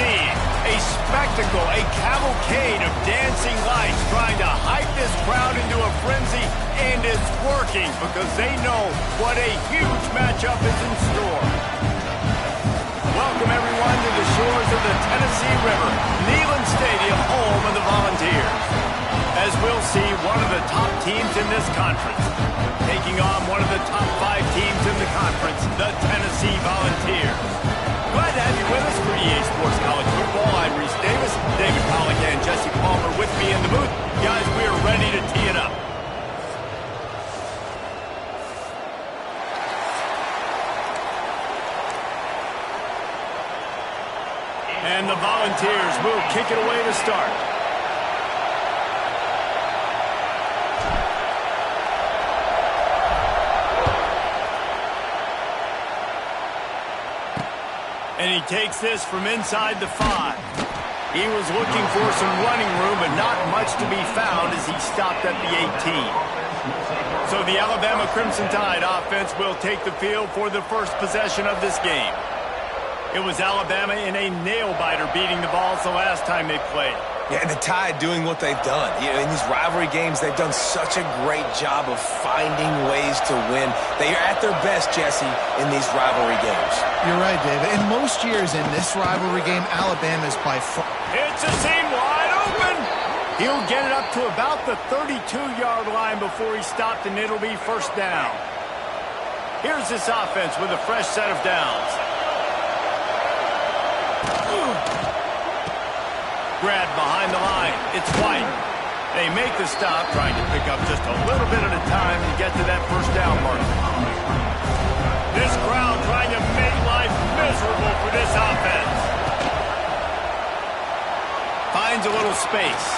see a spectacle, a cavalcade of dancing lights trying to hype this crowd into a frenzy, and it's working because they know what a huge matchup is in store. Welcome, everyone, to the shores of the Tennessee River, Neyland Stadium, home of the Volunteers. As we'll see, one of the top teams in this conference taking on one of the top 5 teams in the conference, the Tennessee Volunteers. Glad to have you with us for EA Sports College Football. I'm Reese Davis, David Pollack, and Jesse Palmer with me in the booth. Guys, we are ready to tee it up. And the Volunteers will kick it away to start. And he takes this from inside the 5. He was looking for some running room, but not much to be found as he stopped at the 18. So the Alabama Crimson Tide offense will take the field for the first possession of this game. It was Alabama in a nail-biter beating the Vols the last time they played. Yeah, and the Tide doing what they've done. You know, in these rivalry games, they've done such a great job of finding ways to win. They are at their best, Jesse, in these rivalry games. You're right, David. In most years in this rivalry game, Alabama is by far... It's a seam wide open. He'll get it up to about the 32-yard line before he stopped, and it'll be first down. Here's this offense with a fresh set of downs. Grab behind the line. It's White. They make the stop, trying to pick up just a little bit at a time to get to that first down mark. This crowd trying to make life miserable for this offense. Finds a little space.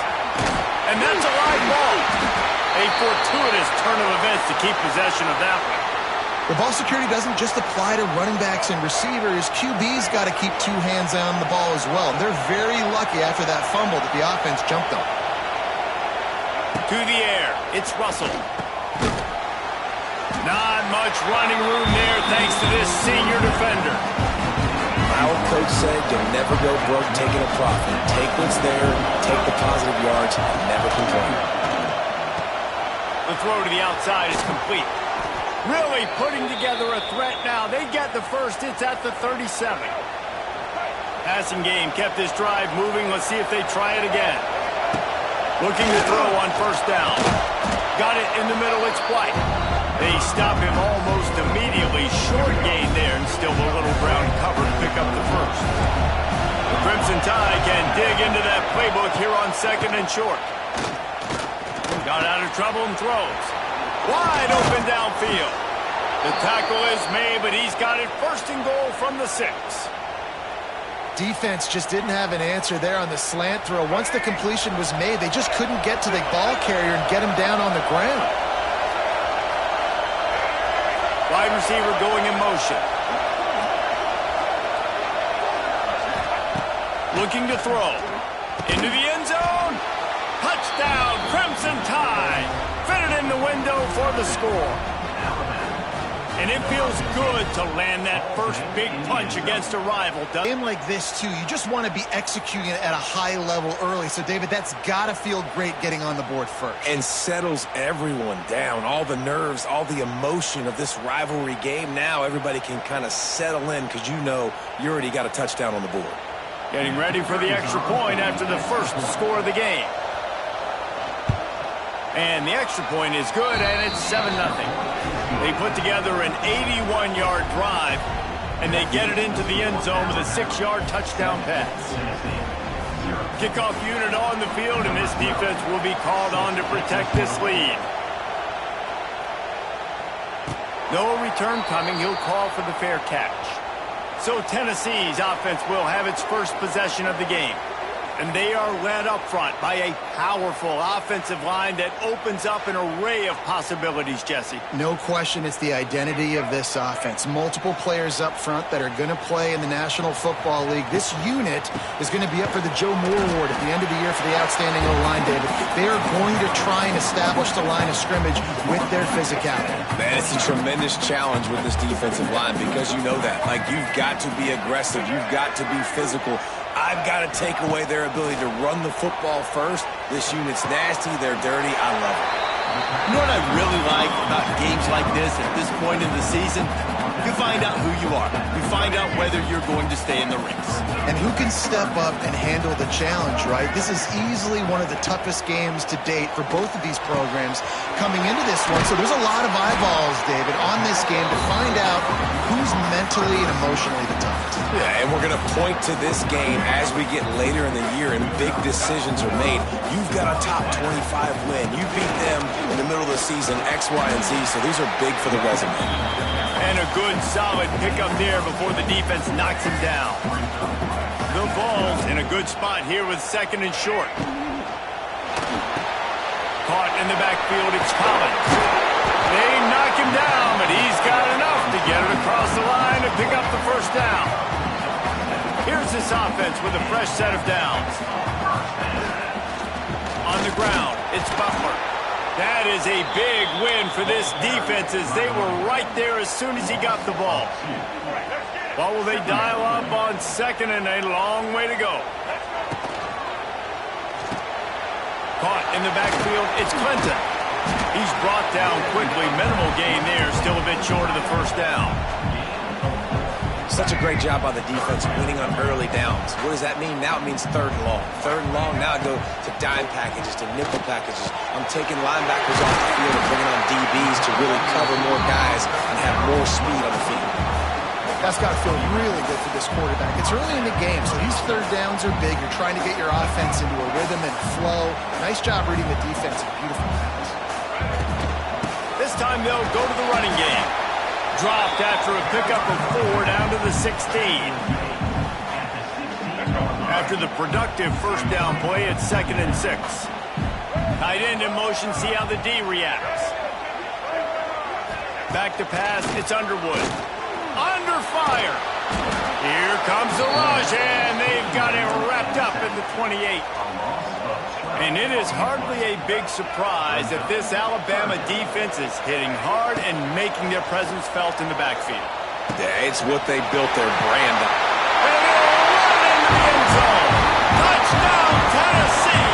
And that's a live ball. A fortuitous turn of events to keep possession of that one. The ball security doesn't just apply to running backs and receivers. QB's got to keep 2 hands on the ball as well. They're very lucky after that fumble that the offense jumped on. To the air. It's Russell. Not much running room there thanks to this senior defender. Our coach said you'll never go broke taking a profit. Take what's there, take the positive yards, and never complain. The throw to the outside is complete. Really putting together a threat now. They get the first. It's at the 37. Passing game kept this drive moving. Let's see if they try it again. Looking to throw on first down. Got it in the middle. It's White. They stop him almost immediately. Short gain there, and still a little ground cover to pick up the first. The Crimson Tide can dig into that playbook here on 2nd and short. Got out of trouble and throws. Wide open downfield. The tackle is made, but he's got it first and goal from the 6. Defense just didn't have an answer there on the slant throw. Once the completion was made, they just couldn't get to the ball carrier and get him down on the ground. Wide receiver going in motion. Looking to throw. Into the end zone. Touchdown, Crimson Tide. Fitted in the window for the score. And it feels good to land that first big punch against a rival. A game like this, too, you just want to be executing it at a high level early. So, David, that's got to feel great getting on the board first. And settles everyone down. All the nerves, all the emotion of this rivalry game. Now everybody can kind of settle in because you know you already got a touchdown on the board. Getting ready for the extra point after the first score of the game. And the extra point is good, and it's 7-0. They put together an 81-yard drive, and they get it into the end zone with a 6-yard touchdown pass. Kickoff unit on the field, and this defense will be called on to protect this lead. No return coming. He'll call for the fair catch. So Tennessee's offense will have its first possession of the game. And they are led up front by a powerful offensive line that opens up an array of possibilities, Jesse. No question it's the identity of this offense. Multiple players up front that are going to play in the National Football League. This unit is going to be up for the Joe Moore Award at the end of the year for the outstanding O-line, David. They are going to try and establish the line of scrimmage with their physicality. Man, it's a tremendous challenge with this defensive line because you know that. Like, you've got to be aggressive. You've got to be physical. I I've got to take away their ability to run the football first. This unit's nasty. They're dirty. I love it. You know what I really like about games like this at this point in the season? You find out who you are. You find out whether you're going to stay in the race. And who can step up and handle the challenge, right? This is easily one of the toughest games to date for both of these programs coming into this one. So there's a lot of eyeballs, David, on this game to find out who's mentally and emotionally the toughest. Yeah, and we're going to point to this game as we get later in the year and big decisions are made. You've got a top 25 win. You beat them in the middle of the season, X, Y, and Z, so these are big for the resume. And a good, solid pickup there before the defense knocks him down. The ball's in a good spot here with second and short. Caught in the backfield, it's Collins. They knock him down, but he's got enough to get it across the line and pick up the first down. Here's this offense with a fresh set of downs. On the ground, it's Butler. That is a big win for this defense as they were right there as soon as he got the ball. Well, will they dial up on second and a long way to go? Caught in the backfield, it's Clinton. He's brought down quickly. Minimal gain there, still a bit short of the first down. Such a great job by the defense winning on early downs. What does that mean? Now it means third and long. Third and long, now I go to dime packages, to nickel packages. I'm taking linebackers off the field and bringing on DBs to really cover more guys and have more speed on the field. That's got to feel really good for this quarterback. It's early in the game, so these third downs are big. You're trying to get your offense into a rhythm and flow. Nice job reading the defense. Beautiful pass. This time they'll go to the running game. Dropped after a pickup of 4 down to the 16. After the productive first down play, it's second and 6. Tight end in motion, see how the D reacts. Back to pass, it's Underwood. Under fire. Here comes the rush, and they've got it wrapped up in the 28. And it is hardly a big surprise that this Alabama defense is hitting hard and making their presence felt in the backfield. Yeah, it's what they built their brand on. And they'll run into the end zone. Touchdown, Tennessee!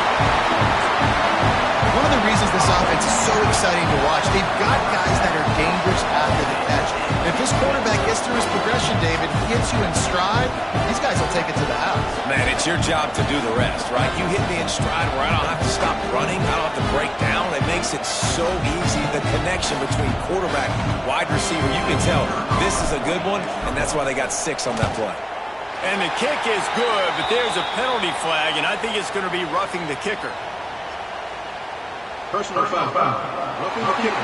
One of the reasons this offense is so exciting to watch, they've got guys that are dangerous after the catch. If this quarterback gets through his progression, David, he hits you in stride, these guys will take it to the house. Man, it's your job to do the rest, right? You hit me in stride where I don't have to stop running, I don't have to break down. It makes it so easy, the connection between quarterback, wide receiver. You can tell this is a good one, and that's why they got 6 on that play. And the kick is good, but there's a penalty flag, and I think it's going to be roughing the kicker. Personal foul. Roughing the kicker.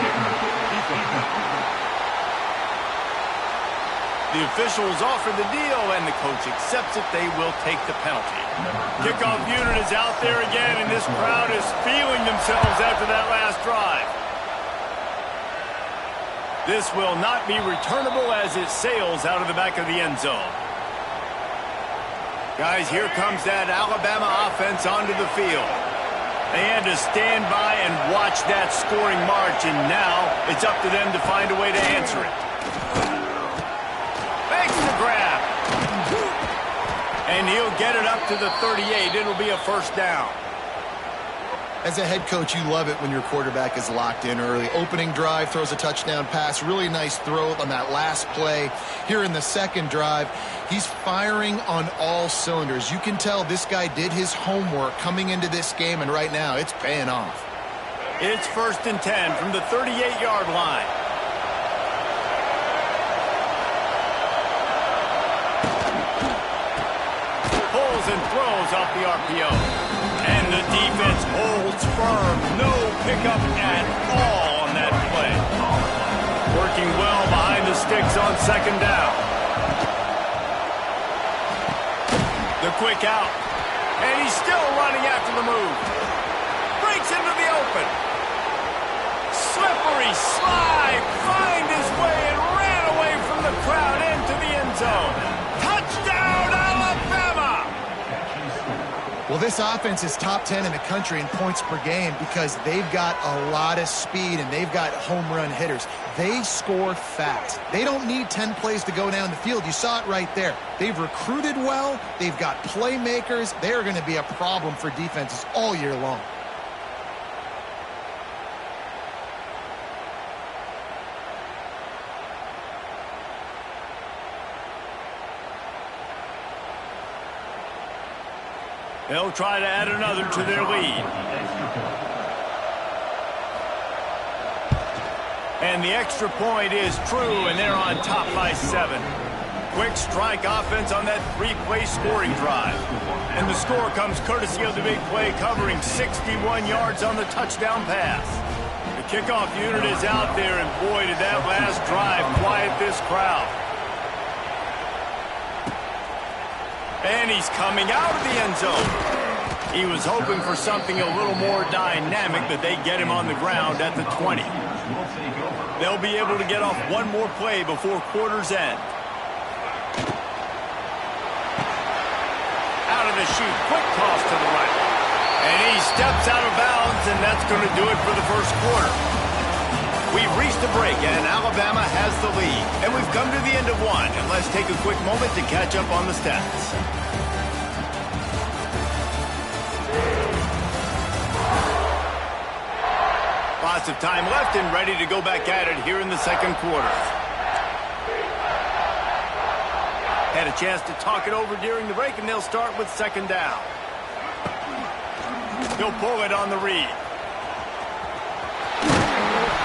The officials offer the deal, and the coach accepts it. They will take the penalty. Kickoff unit is out there again, and this crowd is feeling themselves after that last drive. This will not be returnable as it sails out of the back of the end zone. Guys, here comes that Alabama offense onto the field. They had to stand by and watch that scoring march, and now it's up to them to find a way to answer it. Makes the grab. And he'll get it up to the 38. It'll be a first down. As a head coach, you love it when your quarterback is locked in early. Opening drive, throws a touchdown pass. Really nice throw on that last play. Here in the second drive, he's firing on all cylinders. You can tell this guy did his homework coming into this game, and right now it's paying off. It's 1st and 10 from the 38-yard line. Pulls and throws off the RPO. And the defense holds firm. No pickup at all on that play. Working well behind the sticks on second down. The quick out. And he's still running after the move. Breaks into the open. Slippery slide. Find his way and ran away from the crowd into the end zone. Touchdown, Alabama! Well, this offense is top 10 in the country in points per game because they've got a lot of speed and they've got home run hitters. They score fast. They don't need 10 plays to go down the field. You saw it right there. They've recruited well. They've got playmakers. They're going to be a problem for defenses all year long. They'll try to add another to their lead. And the extra point is true, and they're on top by 7. Quick strike offense on that 3-play scoring drive. And the score comes courtesy of the big play, covering 61 yards on the touchdown pass. The kickoff unit is out there, and boy, did that last drive quiet this crowd. And he's coming out of the end zone. He was hoping for something a little more dynamic, but they get him on the ground at the 20. They'll be able to get off one more play before quarter's end. Out of the chute, quick toss to the right. And he steps out of bounds, and that's going to do it for the first quarter. We've reached the break, and Alabama has the lead. And we've come to the end of one. And let's take a quick moment to catch up on the stats. Lots of time left and ready to go back at it here in the second quarter. Had a chance to talk it over during the break, and they'll start with second down. They'll pull it on the read.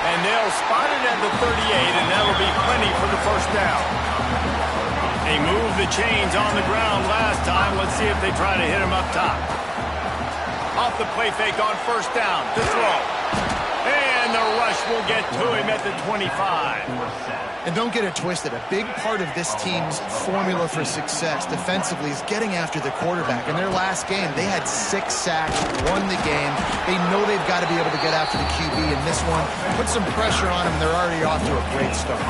And they'll spot it at the 38, and that'll be plenty for the first down. They moved the chains on the ground last time. Let's see if they try to hit him up top. Off the play fake on first down to throw. And the rush will get to him at the 25. And don't get it twisted. A big part of this team's formula for success defensively is getting after the quarterback. In their last game, they had 6 sacks, won the game. They know they've got to be able to get after the QB in this one. Put some pressure on them. They're already off to a great start.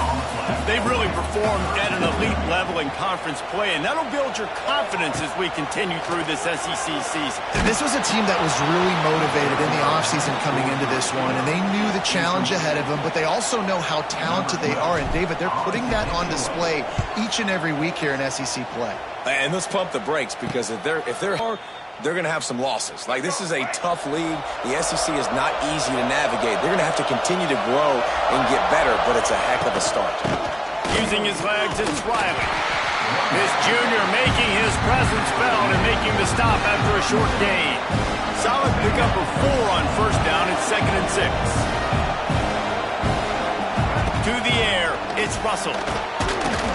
They've really performed at an elite level in conference play, and that'll build your confidence as we continue through this SEC season. And this was a team that was really motivated in the offseason coming into this one, and they knew the challenge ahead of them, but they also know how talented they are. And David, they're putting that on display each and every week here in SEC play. And let's pump the brakes, because if they're going to have some losses. Like, this is a tough league. The SEC is not easy to navigate. They're going to have to continue to grow and get better, but it's a heck of a start. Using his legs, it's Riley. This junior making his presence felt and making the stop after a short gain. Solid pickup of 4 on first down. It's 2nd and 6. To the air, it's Russell.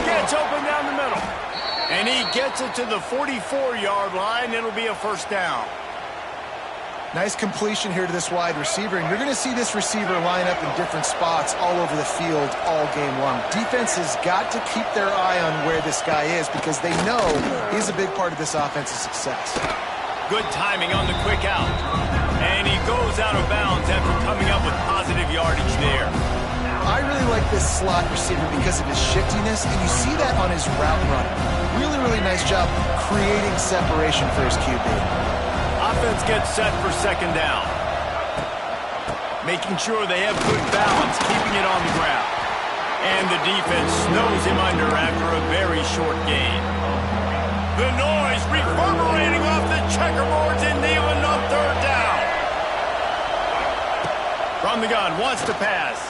Gets open down the middle. And he gets it to the 44-yard line. It'll be a first down. Nice completion here to this wide receiver, and you're going to see this receiver line up in different spots all over the field all game long. Defense has got to keep their eye on where this guy is, because they know he's a big part of this offense's success. Good timing on the quick out. And he goes out of bounds after coming up with positive yardage there. I really like this slot receiver because of his shiftiness, and you see that on his route running. Really, really nice job creating separation for his QB. Offense gets set for second down. Making sure they have good balance, keeping it on the ground. And the defense snows him under after a very short gain. The noise reverberating off the checkerboards and kneeling on third down. From the gun, wants to pass.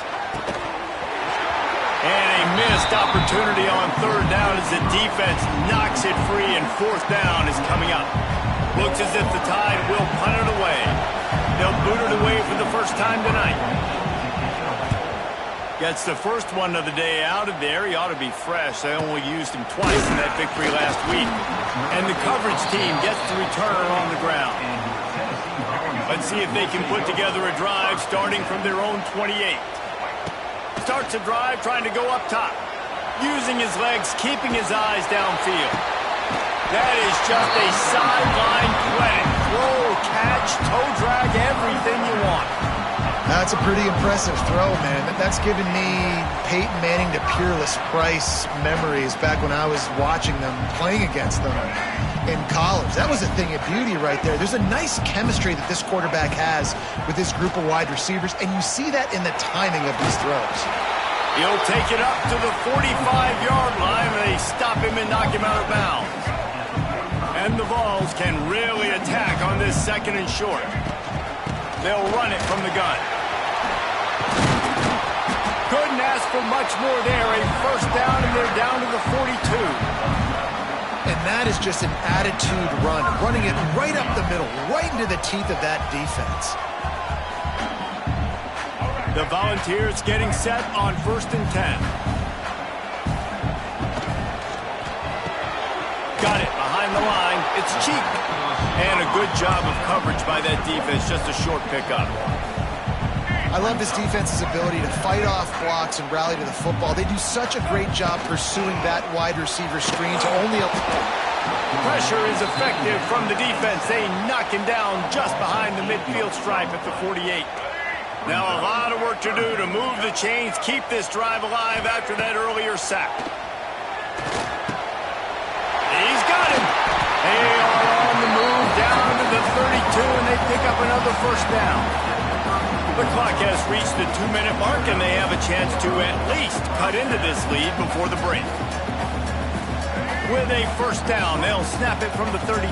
And a missed opportunity on third down as the defense knocks it free, and fourth down is coming up. Looks as if the Tide will punt it away. They'll boot it away for the first time tonight. Gets the first one of the day out of there. He ought to be fresh. They only used him twice in that victory last week. And the coverage team gets the returner on the ground. Let's see if they can put together a drive starting from their own 28. Starts a drive trying to go up top. Using his legs, keeping his eyes downfield. That is just a sideline clinic. Throw, catch, toe drag, everything you want. That's a pretty impressive throw, man. That's given me Peyton Manning to Peerless Price memories back when I was watching them, playing against them in college. That was a thing of beauty right there. There's a nice chemistry that this quarterback has with this group of wide receivers, and you see that in the timing of these throws. He'll take it up to the 45-yard line, and they stop him and knock him out of bounds. And the Vols can really attack on this 2nd and short. They'll run it from the gun. Couldn't ask for much more there. A first down, and they're down to the 42. And that is just an attitude run, running it right up the middle, right into the teeth of that defense. The Volunteers getting set on 1st and 10. Got it behind the line. It's cheap. And a good job of coverage by that defense. Just a short pickup. I love this defense's ability to fight off blocks and rally to the football. They do such a great job pursuing that wide receiver screen to only... Pressure is effective from the defense. They knock him down just behind the midfield stripe at the 48. Now a lot of work to do to move the chains, keep this drive alive after that earlier sack. He's got him. They are on the move down to the 32, and they pick up another first down. The clock has reached the 2-minute mark, and they have a chance to at least cut into this lead before the break. With a first down, they'll snap it from the 32.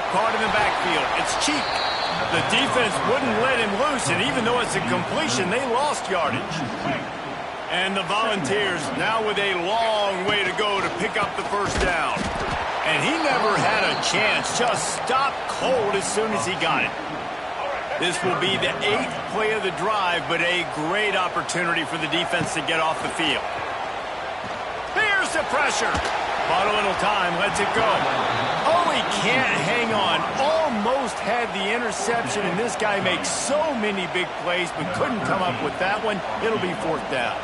Caught in the backfield. It's cheap. The defense wouldn't let him loose, and even though it's a completion, they lost yardage. And the Volunteers now with a long way to go to pick up the first down. And he never had a chance. Just stopped cold as soon as he got it. This will be the 8th play of the drive, but a great opportunity for the defense to get off the field. Here's the pressure. Bought a little time, lets it go. Oh, he can't hang on. Almost had the interception, and this guy makes so many big plays, but couldn't come up with that one. It'll be 4th down.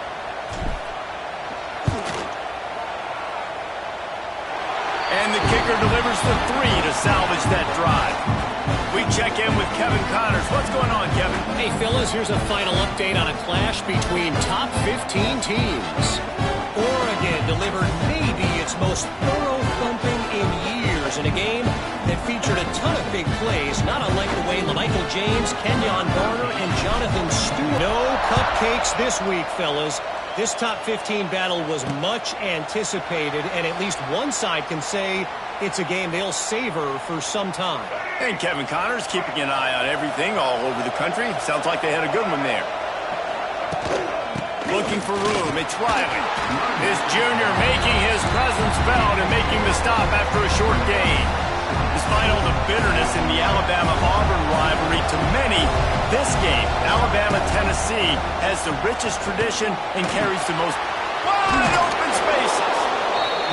And the kicker delivers the 3 to salvage that drive. We check in with Kevin Connors. What's going on, Kevin? Hey, fellas, here's a final update on a clash between top 15 teams. Oregon delivered maybe its most thorough thumping in years in a game that featured a ton of big plays, not unlike the way LaMichael James, Kenyon Barner, and Jonathan Stewart. No cupcakes this week, fellas. This top 15 battle was much anticipated, and at least one side can say it's a game they'll savor for some time. And Kevin Connors keeping an eye on everything all over the country. Sounds like they had a good one there. Looking for room, it's Riley. This junior making his presence felt and making the stop after a short gain. Despite all the bitterness in the Alabama-Auburn rivalry, to many, this game, Alabama-Tennessee, has the richest tradition and carries the most wide open spaces.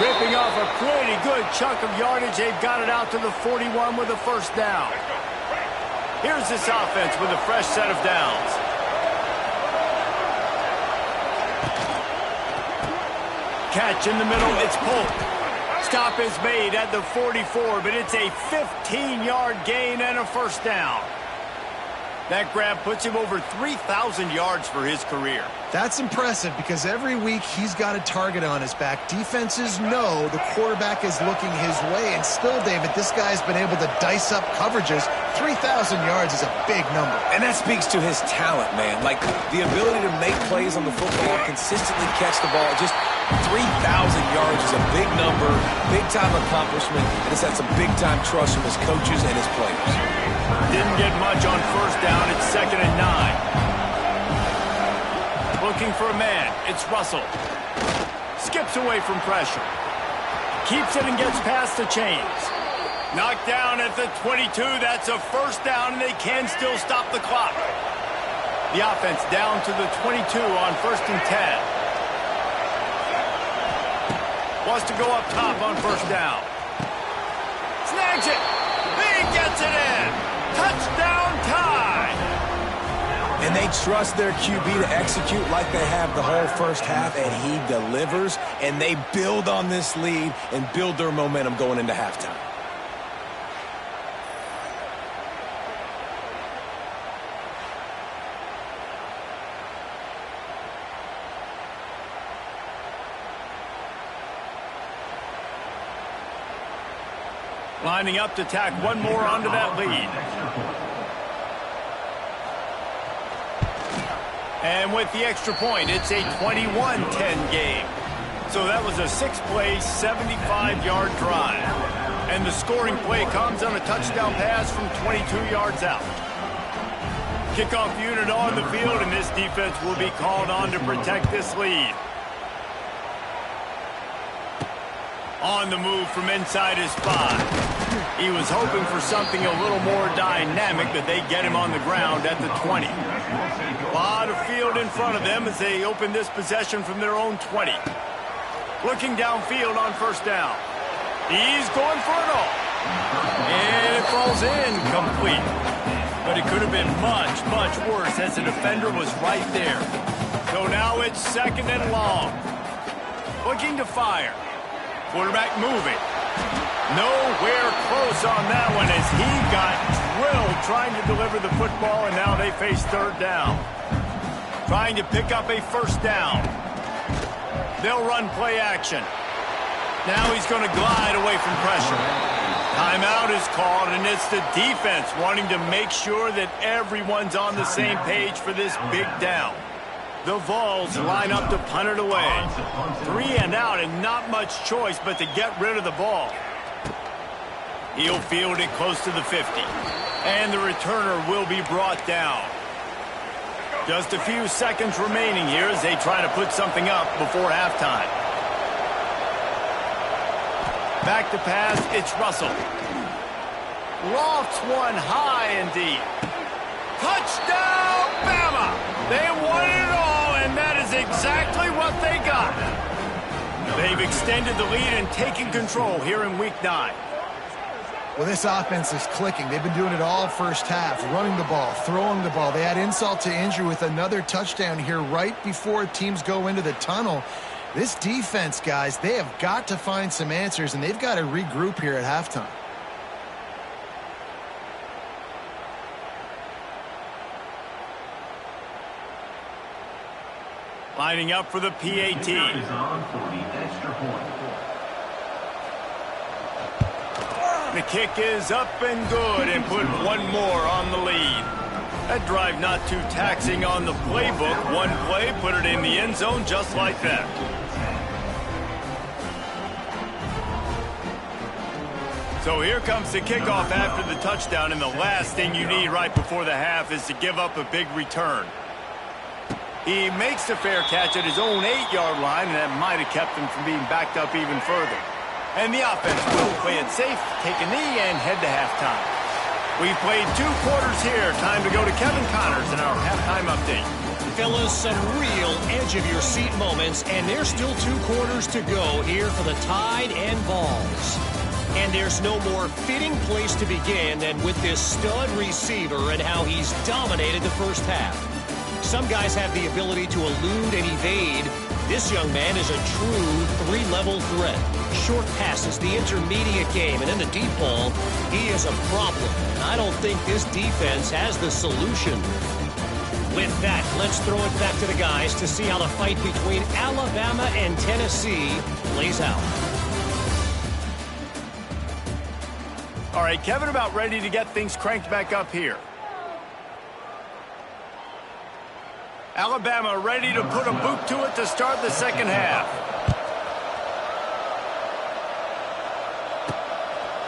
Ripping off a pretty good chunk of yardage, they've got it out to the 41 with a first down. Here's this offense with a fresh set of downs. Catch in the middle, it's Polk. Stop is made at the 44, but it's a 15-yard gain and a first down. That grab puts him over 3,000 yards for his career. That's impressive because every week he's got a target on his back. Defenses know the quarterback is looking his way, and still, David, this guy's been able to dice up coverages. 3,000 yards is a big number. And that speaks to his talent, man. Like, the ability to make plays on the football, consistently catch the ball. Just 3,000 yards is a big number, big-time accomplishment, and it's had some big-time trust from his coaches and his players. Didn't get much on first down. It's 2nd and 9. Looking for a man. It's Russell. Skips away from pressure. Keeps it and gets past the chains. Knocked down at the 22. That's a first down, and they can still stop the clock. The offense down to the 22 on 1st and 10. Wants to go up top on first down. Snags it. He gets it in. Touchdown tie. And they trust their QB to execute like they have the whole first half, and he delivers, and they build on this lead and build their momentum going into halftime. Lining up to tack one more onto that lead. And with the extra point, it's a 21-10 game. So that was a 6-play, 75-yard drive. And the scoring play comes on a touchdown pass from 22 yards out. Kickoff unit on the field, and this defense will be called on to protect this lead. On the move from inside his 5. He was hoping for something a little more dynamic, but they get him on the ground at the 20. A lot of field in front of them as they open this possession from their own 20. Looking downfield on first down. He's going for it all. And it falls in complete. But it could have been much, much worse as the defender was right there. So now it's 2nd and long. Looking to fire. Quarterback moving. Nowhere close on that one as he got drilled trying to deliver the football, and now they face 3rd down. Trying to pick up a first down. They'll run play action. Now he's going to glide away from pressure. Timeout is called, and it's the defense wanting to make sure that everyone's on the same page for this big down. The Vols line up to punt it away. 3 and out, and not much choice but to get rid of the ball. He'll field it close to the 50. And the returner will be brought down. Just a few seconds remaining here as they try to put something up before halftime. Back to pass, it's Russell. Lofts one high and deep. Touchdown, Bama! They won it all, and that is exactly what they got. They've extended the lead and taken control here in Week 9. Well, this offense is clicking. They've been doing it all first half, running the ball, throwing the ball. They add insult to injury with another touchdown here right before teams go into the tunnel. This defense, guys, they have got to find some answers, and they've got to regroup here at halftime. Lining up for the PAT. The kick is up and good and put one more on the lead. That drive not too taxing on the playbook. One play, put it in the end zone just like that. So here comes the kickoff after the touchdown, and the last thing you need right before the half is to give up a big return. He makes the fair catch at his own 8-yard line, and that might have kept him from being backed up even further. And the offense will play it safe, take a knee, and head to halftime. We've played 2 quarters here. Time to go to Kevin Connors in our halftime update. Fellas, some real edge-of-your-seat moments, and there's still 2 quarters to go here for the Tide and Vols. And there's no more fitting place to begin than with this stud receiver and how he's dominated the first half. Some guys have the ability to elude and evade. This young man is a true 3-level threat. Short passes, the intermediate game, and in the deep ball, he is a problem. And I don't think this defense has the solution. With that, let's throw it back to the guys to see how the fight between Alabama and Tennessee plays out. All right, Kevin, about ready to get things cranked back up here. Alabama ready to put a boot to it to start the second half.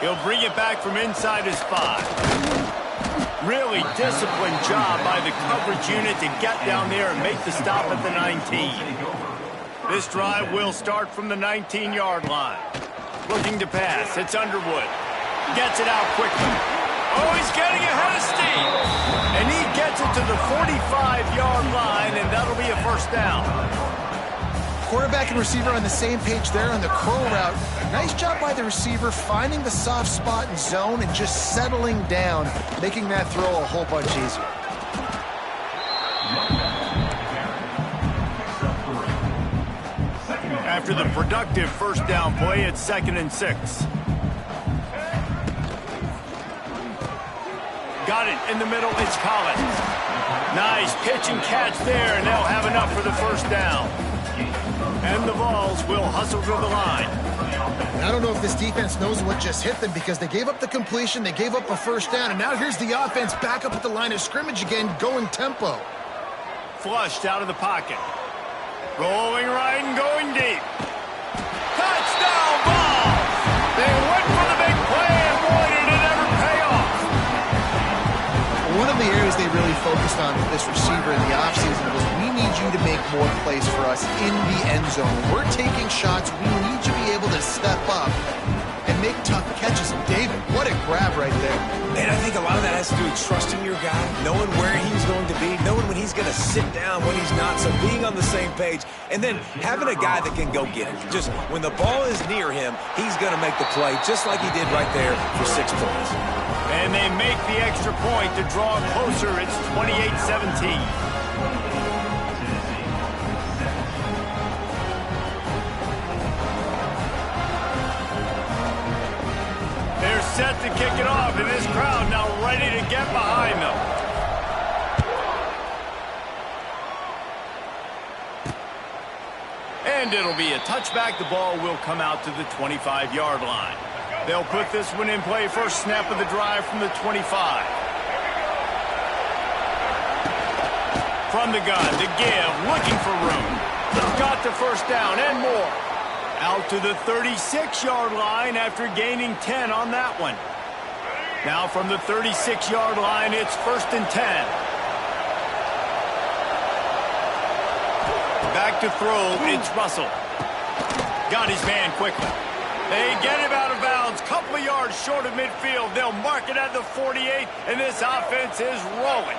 He'll bring it back from inside his 5. Really disciplined job by the coverage unit to get down there and make the stop at the 19. This drive will start from the 19-yard line. Looking to pass. It's Underwood. Gets it out quickly. Oh, he's getting ahead of steam. And he gets it to the 45-yard line, and that'll be a first down. Quarterback and receiver on the same page there on the curl route. Nice job by the receiver finding the soft spot in zone and just settling down, making that throw a whole bunch easier. After the productive first down play, it's 2nd and 6. Got it in the middle, it's Collins. Nice pitch and catch there, and they'll have enough for the first down. And the Vols will hustle to the line. And I don't know if this defense knows what just hit them because they gave up the completion, they gave up a first down, and now here's the offense back up at the line of scrimmage again, going tempo. Flushed out of the pocket. Rolling right and going deep. Touchdown Vols! They went for the big play, and boy, did it ever pay off. One of the areas they really focused on with this receiver in the offseason was we need you to make more plays for us in the end zone. When we're taking shots, we need you to be able to step up and make tough catches. And David, what a grab right there. And I think a lot of that has to do with trusting your guy, knowing where he's going to be, knowing when he's going to sit down, when he's not, so being on the same page, and then having a guy that can go get it. Just when the ball is near him, he's going to make the play, just like he did right there for 6 points. And they make the extra point to draw closer. It's 28-17. They're set to kick it off, and this crowd now ready to get behind them. And it'll be a touchback. The ball will come out to the 25-yard line. They'll put this one in play. First snap of the drive from the 25. From the gun to give, looking for room. Got the first down and more. Out to the 36-yard line after gaining 10 on that one. Now from the 36-yard line, it's 1st and 10. Back to throw, it's Russell. Got his man quickly. They get him out of bounds, couple of yards short of midfield. They'll mark it at the 48, and this offense is rolling.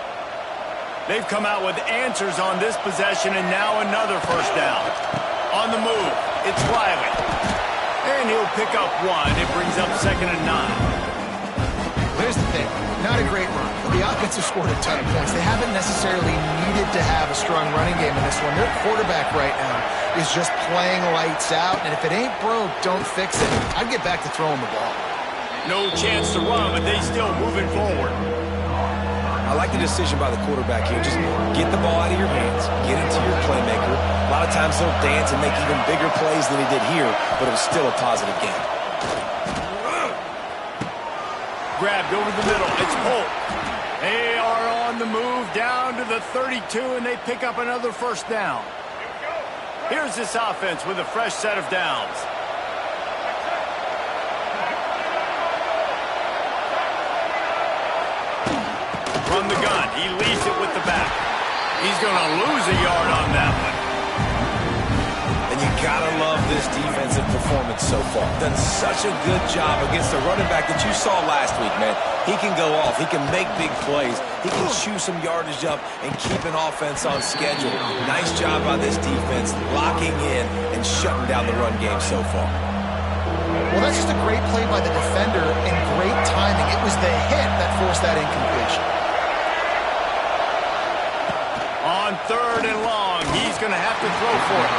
They've come out with answers on this possession, and now another first down. On the move, it's Riley. And he'll pick up 1. It brings up 2nd and 9. Here's the thing, not a great run, but the offense has scored a ton of points. They haven't necessarily needed to have a strong running game in this one. Their quarterback right now is just playing lights out, and if it ain't broke, don't fix it. I'd get back to throwing the ball. No chance to run, but they still moving forward. I like the decision by the quarterback here. Just get the ball out of your hands, get it to your playmaker. A lot of times he'll dance and make even bigger plays than he did here, but it was still a positive game. Grabbed over the middle. It's Polk. They are on the move down to the 32, and they pick up another first down. Here's this offense with a fresh set of downs. From the gun, he leaves it with the back. He's going to lose a yard on that one. And you gotta love this defensive performance so far. Done such a good job against the running back that you saw last week, man. He can go off. He can make big plays. He can chew some yardage up and keep an offense on schedule. Nice job by this defense, locking in and shutting down the run game so far. Well, that's just a great play by the defender and great timing. It was the hit that forced that incompletion. On 3rd and long, he's going to have to throw for it.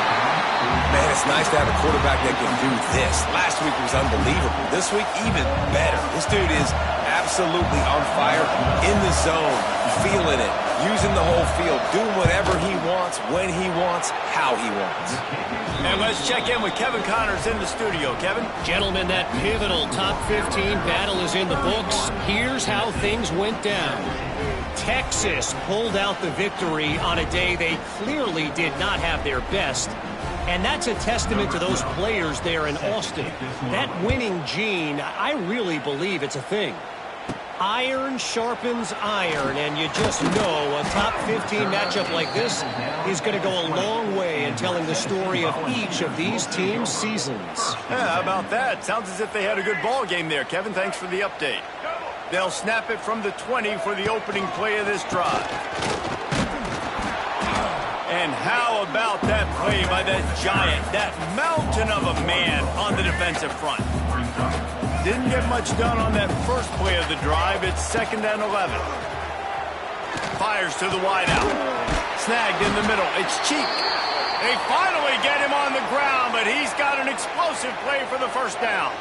Man, it's nice to have a quarterback that can do this. Last week was unbelievable. This week, even better. This dude is absolutely on fire, in the zone, feeling it, using the whole field, doing whatever he wants, when he wants, how he wants. And let's check in with Kevin Connors in the studio. Kevin? Gentlemen, that pivotal top 15 battle is in the books. Here's how things went down. Texas pulled out the victory on a day they clearly did not have their best. And that's a testament to those players there in Austin. That winning gene, I really believe it's a thing. Iron sharpens iron, and you just know a top 15 matchup like this is going to go a long way in telling the story of each of these teams' seasons. Yeah, how about that? Sounds as if they had a good ball game there, Kevin. Thanks for the update. They'll snap it from the 20 for the opening play of this drive. And how about that play by that giant, that mountain of a man on the defensive front? Didn't get much done on that first play of the drive. It's 2nd and 11. Fires to the wideout. Snagged in the middle. It's Cheek. They finally get him on the ground, but he's got an explosive play for the first down.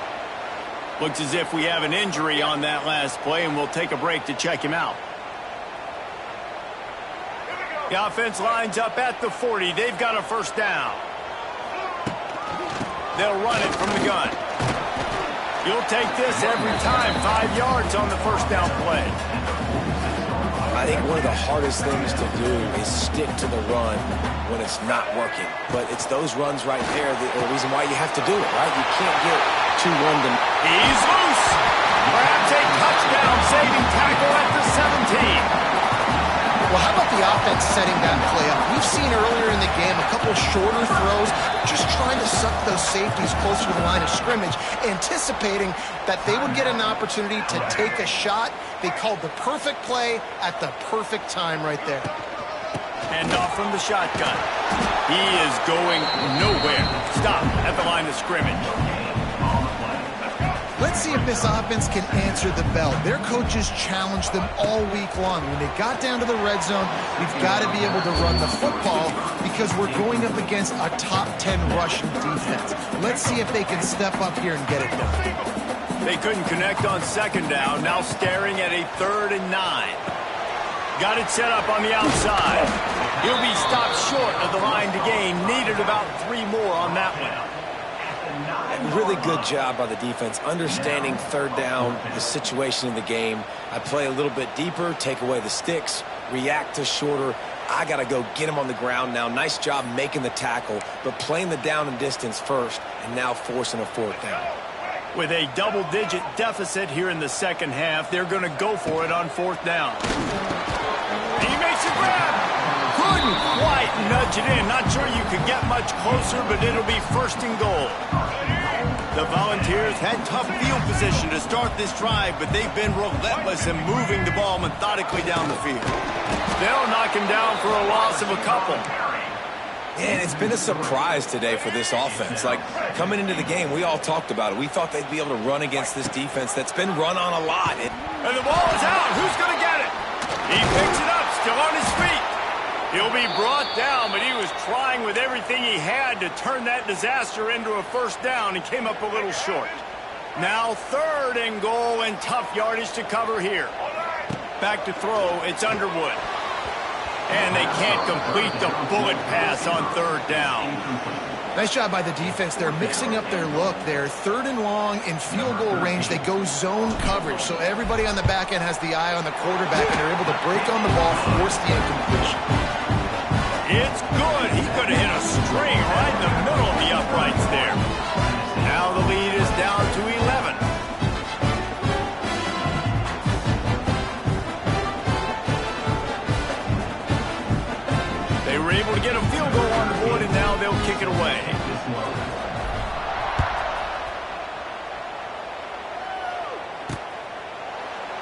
Looks as if we have an injury on that last play, and we'll take a break to check him out. The offense lines up at the 40. They've got a first down. They'll run it from the gun. You'll take this every time. 5 yards on the first down play. I think one of the hardest things to do is stick to the run when it's not working. But it's those runs right there that are the reason why you have to do it, right? You can't get too one to... He's loose. Perhaps a touchdown saving tackle at the 17. Well, how about the offense setting that play up? We've seen earlier in the game a couple shorter throws, just trying to suck those safeties closer to the line of scrimmage, anticipating that they would get an opportunity to take a shot. They called the perfect play at the perfect time right there. And off from the shotgun. He is going nowhere. Stop at the line of scrimmage. Let's see if this offense can answer the bell. Their coaches challenged them all week long. When they got down to the red zone, we've got to be able to run the football because we're going up against a top 10 rushing defense. Let's see if they can step up here and get it done. They couldn't connect on second down. Now staring at a 3rd and 9. Got it set up on the outside. He'll be stopped short of the line to gain. Needed about 3 more on that one. Really good job by the defense, understanding third down, the situation in the game. I play a little bit deeper, take away the sticks, react to shorter. I got to go get him on the ground now. Nice job making the tackle, but playing the down and distance first, and now forcing a 4th down. With a double-digit deficit here in the second half, they're going to go for it on 4th down. He makes a grab. Couldn't quite nudge it in. Not sure you could get much closer, but it'll be 1st and goal. The Volunteers had tough field position to start this drive, but they've been relentless in moving the ball methodically down the field. They'll knock him down for a loss of a couple. And it's been a surprise today for this offense. Like, coming into the game, we all talked about it. We thought they'd be able to run against this defense that's been run on a lot. And the ball is out. Who's going to get it? He picks it up, still on his feet. He'll be brought down, but he was trying with everything he had to turn that disaster into a 1st down and came up a little short. Now 3rd and goal and tough yardage to cover here. Back to throw, it's Underwood. And they can't complete the bullet pass on 3rd down. Nice job by the defense. They're mixing up their look. They're 3rd and long in field goal range. They go zone coverage, so everybody on the back end has the eye on the quarterback, and they're able to break on the ball, force the incompletion. It's good. He could have hit a string right in the middle of the uprights there. Now the lead is down to 11. They were able to get a field goal on the board, and now they'll kick it away.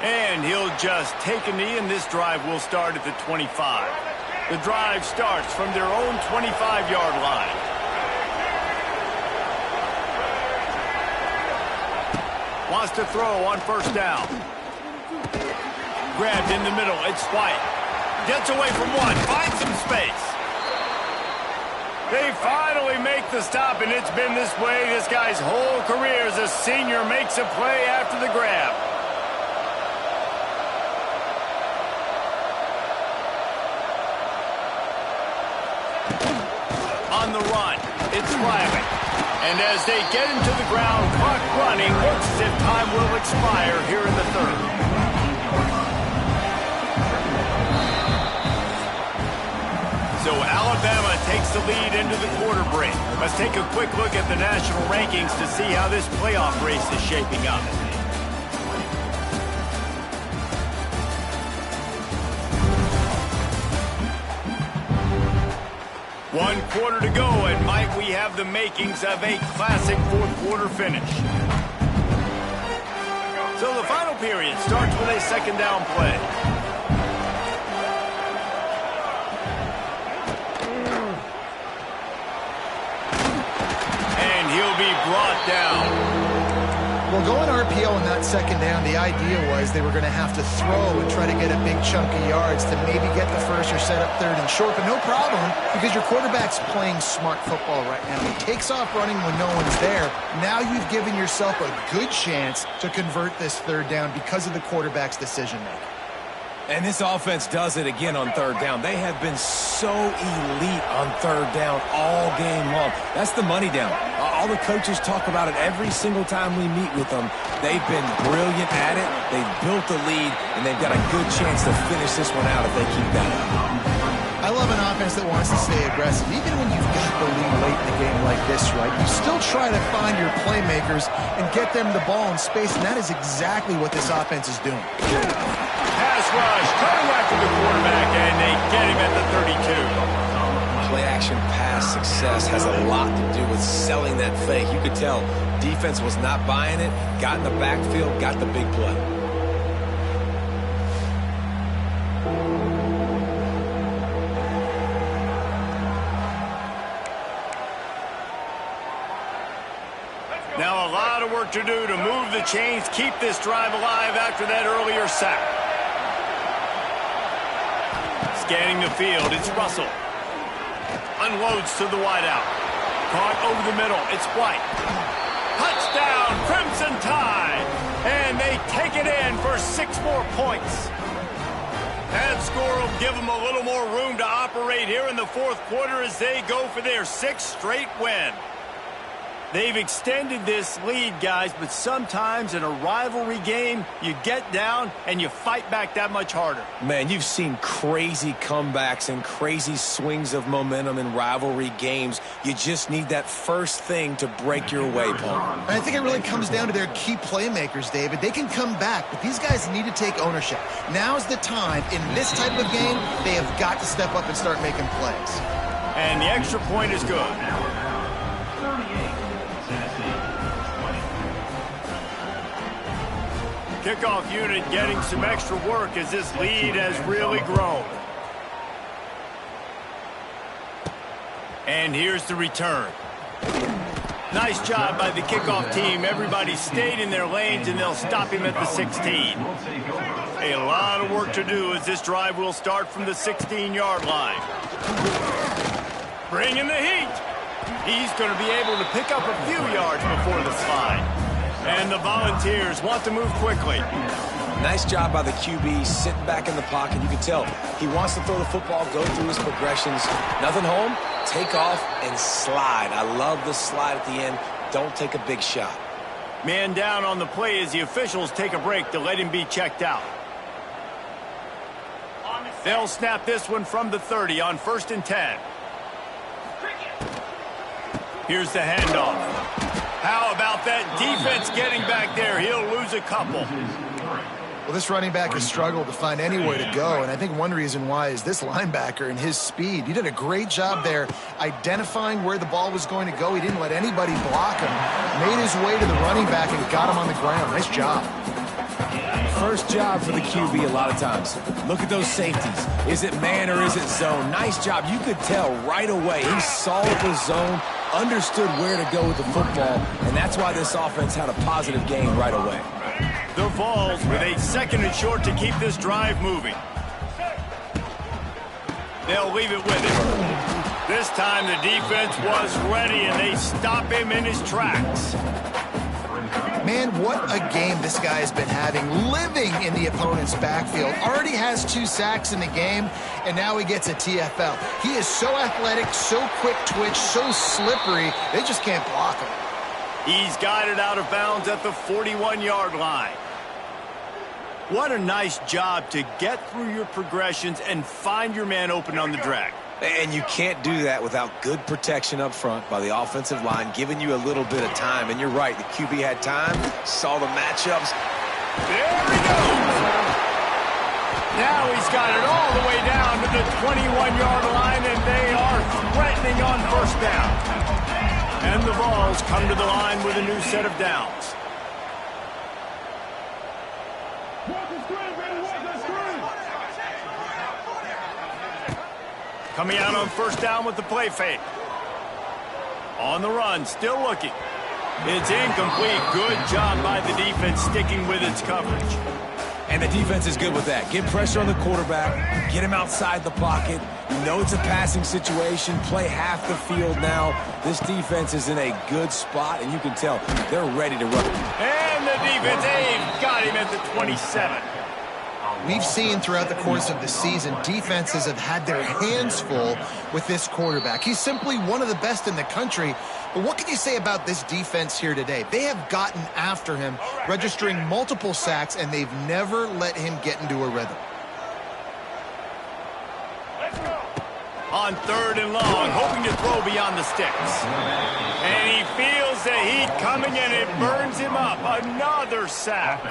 And he'll just take a knee, and this drive will start at the 25. The drive starts from their own 25-yard line. Wants to throw on 1st down. Grabbed in the middle. It's White. Gets away from one. Finds some space. They finally make the stop, and it's been this way this guy's whole career as a senior. Makes a play after the grab. On the run, it's Riley. And as they get into the ground, clock running, looks as if time will expire here in the 3rd. So Alabama takes the lead into the quarter break. Let's take a quick look at the national rankings to see how this playoff race is shaping up. One quarter to go, and might we have the makings of a classic 4th quarter finish. So the final period starts with a 2nd down play. And he'll be brought down. Well, going RPO in that 2nd down, the idea was they were going to have to throw and try to get a big chunk of yards to maybe get the 1st or set up 3rd and short, but no problem because your quarterback's playing smart football right now. He takes off running when no one's there. Now you've given yourself a good chance to convert this 3rd down because of the quarterback's decision-making. And this offense does it again on third down. They have been so elite on third down all game long. That's the money down. All the coaches talk about it every single time we meet with them. They've been brilliant at it. They've built the lead, and they've got a good chance to finish this one out if they keep that up. I love an offense that wants to stay aggressive. Even when you've got the lead late in the game like this, right, you still try to find your playmakers and get them the ball in space, and that is exactly what this offense is doing. Pass rush, coming back to the quarterback, and they get him at the 32. Play-action pass success has a lot to do with selling that fake. You could tell defense was not buying it, got in the backfield, got the big play. Now a lot of work to do to move the chains, keep this drive alive after that earlier sack. Scanning the field, it's Russell. Unloads to the wideout. Caught over the middle, it's White. Touchdown, Crimson Tide! And they take it in for 6 more points. That score will give them a little more room to operate here in the fourth quarter as they go for their 6th straight win. They've extended this lead, guys, but sometimes in a rivalry game, you get down and you fight back that much harder. Man, you've seen crazy comebacks and crazy swings of momentum in rivalry games. You just need that first thing to break your way, Paul. And I think it really comes down to their key playmakers, David. They can come back, but these guys need to take ownership. Now's the time. In this type of game, they have got to step up and start making plays. And the extra point is good. Kickoff unit getting some extra work as this lead has really grown. And here's the return. Nice job by the kickoff team. Everybody stayed in their lanes, and they'll stop him at the 16. A lot of work to do as this drive will start from the 16-yard line. Bringing the heat. He's going to be able to pick up a few yards before the slide. And the Volunteers want to move quickly. Nice job by the QB, sitting back in the pocket. You can tell he wants to throw the football, go through his progressions. Nothing home, take off, and slide. I love the slide at the end. Don't take a big shot. Man down on the play as the officials take a break to let him be checked out. They'll snap this one from the 30 on 1st and 10. Here's the handoff. How about that defense getting back there? He'll lose a couple. Well, this running back has struggled to find anywhere to go, and I think one reason why is this linebacker and his speed. He did a great job there identifying where the ball was going to go. He didn't let anybody block him. Made his way to the running back and got him on the ground. Nice job. First job for the QB a lot of times. Look at those safeties. Is it man or is it zone? Nice job. You could tell right away. He saw the zone, understood where to go with the football, and that's why this offense had a positive game right away. The Vols with a 2nd and short to keep this drive moving. They'll leave it with him. This time the defense was ready, and they stop him in his tracks. Man, what a game this guy has been having, living in the opponent's backfield. Already has 2 sacks in the game, and now he gets a TFL. He is so athletic, so quick twitch, so slippery, they just can't block him. He's got it out of bounds at the 41-yard line. What a nice job to get through your progressions and find your man open on the drag. And you can't do that without good protection up front by the offensive line, giving you a little bit of time. And you're right, the QB had time, saw the matchups. There he goes! Now he's got it all the way down to the 21-yard line, and they are threatening on 1st down. And the Vols come to the line with a new set of downs. Coming out on 1st down with the play fake. On the run, still looking. It's incomplete. Good job by the defense sticking with its coverage. And the defense is good with that. Get pressure on the quarterback. Get him outside the pocket. You know it's a passing situation. Play half the field now. This defense is in a good spot, and you can tell they're ready to run. And the defense, got him at the 27. We've seen throughout the course of the season, defenses have had their hands full with this quarterback. He's simply one of the best in the country. But what can you say about this defense here today? They have gotten after him, registering multiple sacks, and they've never let him get into a rhythm. On 3rd and long, hoping to throw beyond the sticks. And he feels the heat coming, and it burns him up. Another sack.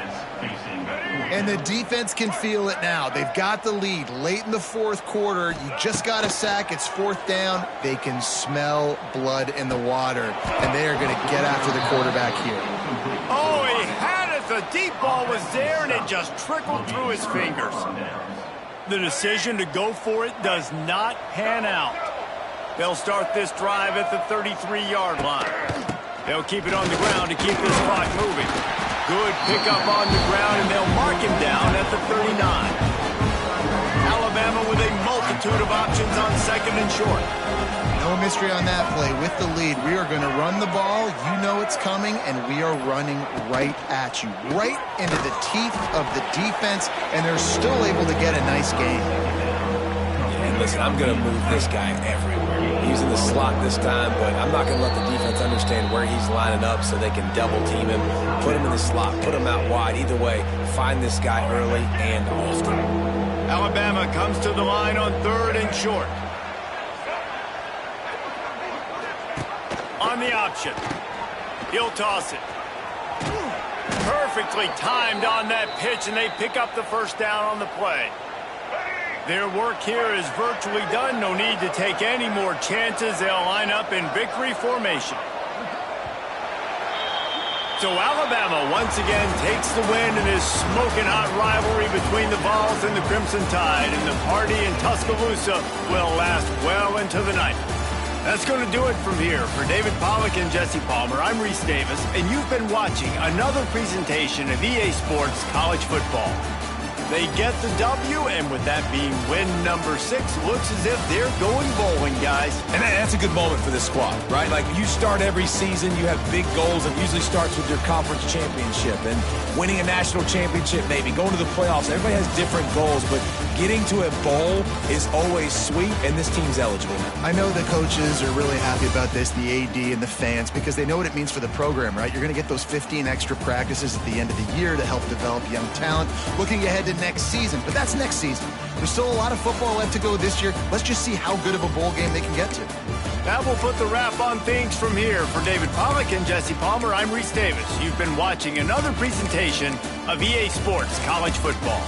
And the defense can feel it now. They've got the lead late in the 4th quarter. You just got a sack. It's 4th down. They can smell blood in the water, and they are going to get after the quarterback here. Oh, he had it. The deep ball was there, and it just trickled through his fingers. The decision to go for it does not pan out. They'll start this drive at the 33-yard line. They'll keep it on the ground to keep this clock moving. Good pickup on the ground, and they'll mark him down at the 39. Alabama with a multitude of options on 2nd and short. No mystery on that play. With the lead, we are going to run the ball. You know it's coming, and we are running right at you, right into the teeth of the defense, and they're still able to get a nice gain. And listen, I'm going to move this guy everywhere. He's in the slot this time, but I'm not going to let the defense understand where he's lining up so they can double team him, put him in the slot, put him out wide. Either way, find this guy early and often. Alabama comes to the line on 3rd and short. On the option. He'll toss it. Perfectly timed on that pitch, and they pick up the 1st down on the play. Their work here is virtually done. No need to take any more chances. They'll line up in victory formation. So Alabama once again takes the win in this smoking hot rivalry between the Vols and the Crimson Tide, and the party in Tuscaloosa will last well into the night. That's going to do it from here. For David Pollack and Jesse Palmer, I'm Reese Davis, and you've been watching another presentation of EA Sports College Football. They get the W, and with that being win number 6, looks as if they're going bowling, guys. And that's a good moment for this squad, right? Like, you start every season, you have big goals. It usually starts with your conference championship and winning a national championship, maybe going to the playoffs. Everybody has different goals, but getting to a bowl is always sweet, and this team's eligible. I know the coaches are really happy about this, the AD and the fans, because they know what it means for the program, right? You're going to get those 15 extra practices at the end of the year to help develop young talent. Looking ahead to next season, but that's next season. There's still a lot of football left to go this year. Let's just see how good of a bowl game they can get to. That will put the wrap on things from here. For David Pollack and Jesse Palmer, I'm Reese Davis. You've been watching another presentation of EA Sports College Football.